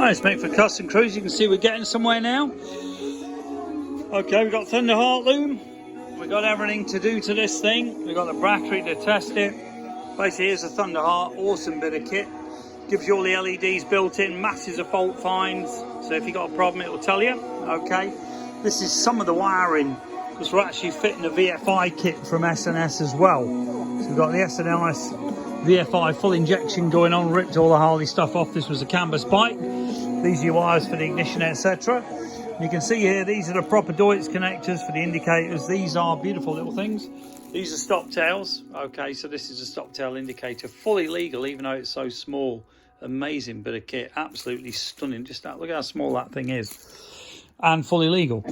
Nice, mate, for custom crews. You can see we're getting somewhere now. Okay, we've got thunderheart loom. We've got everything to do to this thing. We've got the battery to test it. Basically, here's a thunderheart. Awesome bit of kit. Gives you all the LEDs built in, masses of fault finds. So if you've got a problem, it will tell you. Okay, this is some of the wiring, because we're actually fitting a VFI kit from S&S as well. So we've got the S&S VFI full injection going on. Ripped all the Harley stuff off. This was a canvas bike. These are your wires for the ignition, etc. You can see here, these are the proper Deutz connectors for the indicators. These are beautiful little things. These are stop tails. Okay, so this is a stop tail indicator, fully legal, even though it's so small. Amazing bit of kit, absolutely stunning. Just look how small that thing is, and fully legal.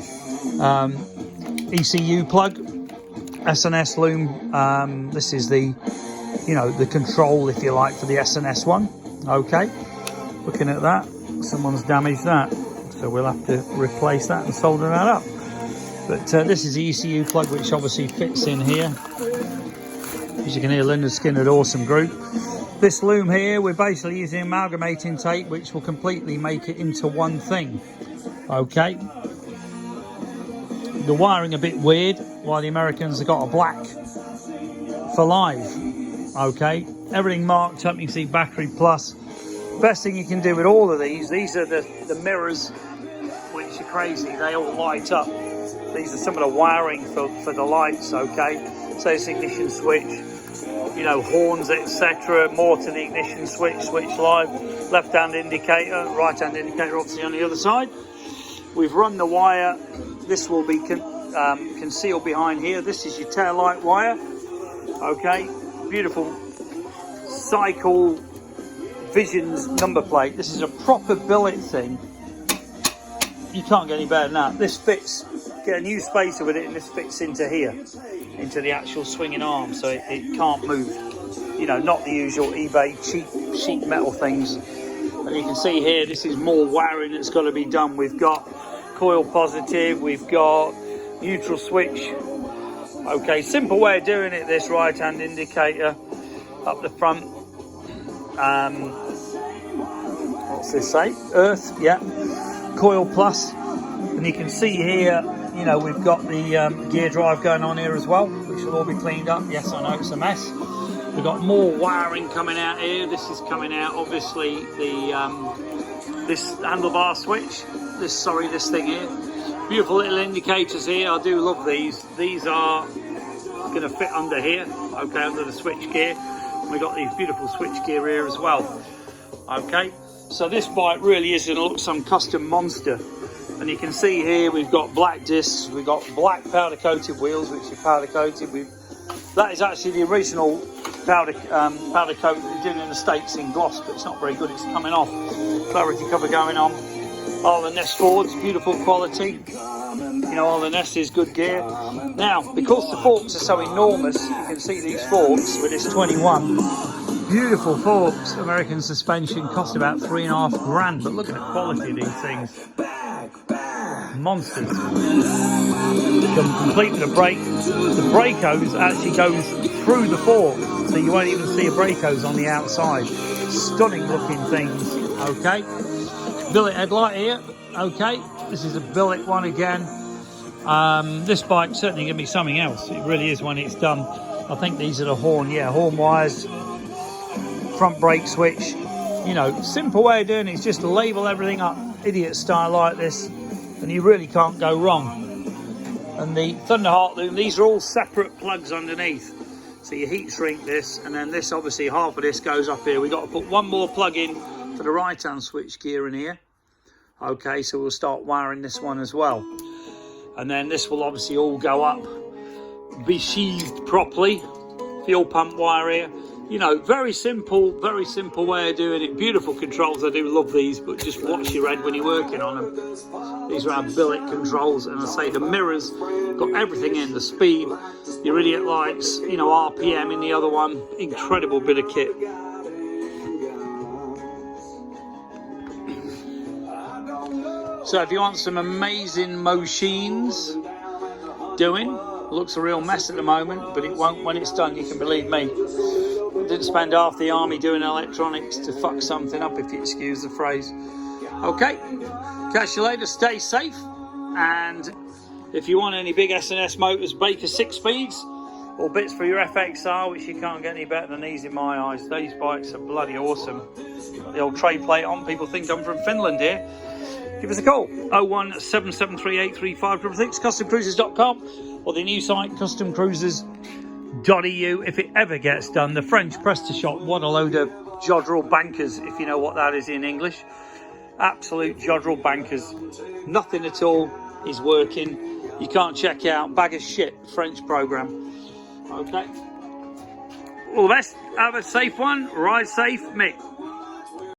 ECU plug, S&S loom. This is the, you know, the control, if you like, for the S&S one. Okay, looking at that, someone's damaged that, so we'll have to replace that and solder that up. But this is the ECU plug, which obviously fits in here. As you can hear, Linda Skinner, awesome group. This loom here, we're basically using amalgamating tape, which will completely make it into one thing. Okay. The wiring a bit weird, while the Americans have got a black for live. Okay. Everything marked up. You can see battery plus. Best thing you can do with all of these are the mirrors, which are crazy. They all light up. These are some of the wiring for the lights. Okay. So it's ignition switch, you know, horns, etc. More to the ignition switch live, left hand indicator, right hand indicator obviously on the other side. We've run the wire. This will be concealed behind here. This is your tail light wire. Okay, beautiful Cycle Visions number plate. This is a proper billet thing. You can't get any better than that. This fits, get a new spacer with it, and this fits into here, into the actual swinging arm, so it can't move. You know, not the usual eBay cheap sheet metal things. And you can see here, this is more wiring that's got to be done. We've got coil positive, we've got neutral switch. Okay, simple way of doing it, this right hand indicator up the front. What's this say? Earth, yeah. Coil plus. And you can see here, you know, we've got the gear drive going on here as well, which will all be cleaned up. Yes, I know it's a mess. We've got more wiring coming out here. This is coming out, obviously, the this handlebar switch. This thing here. Beautiful little indicators here. I do love these. These are going to fit under here, okay, under the switch gear. And we've got these beautiful switch gear here as well. Okay, so this bike really is going to look some custom monster. And you can see here we've got black discs, we've got black powder coated wheels, which are powder coated. That is actually the original powder coat that we did in the States in gloss, but it's not very good, it's coming off. Clarity cover going on. All the Nest Fords, beautiful quality. You know, all the Nest is good gear. Now, because the forks are so enormous, you can see these forks with this 21. Beautiful forks. American suspension, cost about $3.5 grand, but look at the quality of these things. Monsters. Come complete with the brake. The brake hose actually goes through the fork, so you won't even see a brake hose on the outside. Stunning looking things. Okay. Billet headlight here. Okay. This is a billet one again. This bike's certainly going to be something else. It really is when it's done. I think these are the horn. Yeah, horn wires. Front brake switch. You know, simple way of doing it is just to label everything up idiot style like this, and you really can't go wrong. And the Thunderheart loom, these are all separate plugs underneath, so you heat shrink this, and then this, obviously half of this goes up here. We've got to put one more plug in for the right hand switch gear in here. Okay, so we'll start wiring this one as well, and then this will obviously all go up, be sheathed properly. Fuel pump wire here. You know, very simple way of doing it. Beautiful controls. I do love these, but just watch your head when you're working on them. These are our billet controls, and I say the mirrors got everything in, the speed, your idiot lights, you know, RPM in the other one. Incredible bit of kit. So if you want some amazing machines doing, looks a real mess at the moment, but it won't when it's done, you can believe me. Didn't spend half the army doing electronics to fuck something up, if you excuse the phrase. Okay, catch you later, stay safe, and if you want any big S&S motors, Baker 6 speeds, or bits for your FXR, which you can't get any better than these in my eyes. These bikes are bloody awesome. The old trade plate on, people think I'm from Finland here. Give us a call, 01773835666, customcruisers.com, or the new site, customcruisers.eu. If it ever gets done, the French Presta-Shop, what a load of jodrell bankers, if you know what that is in English. Absolute jodrell bankers. Nothing at all is working. You can't check out, bag of shit, French program. Okay. All the best. Have a safe one. Ride safe, Mick.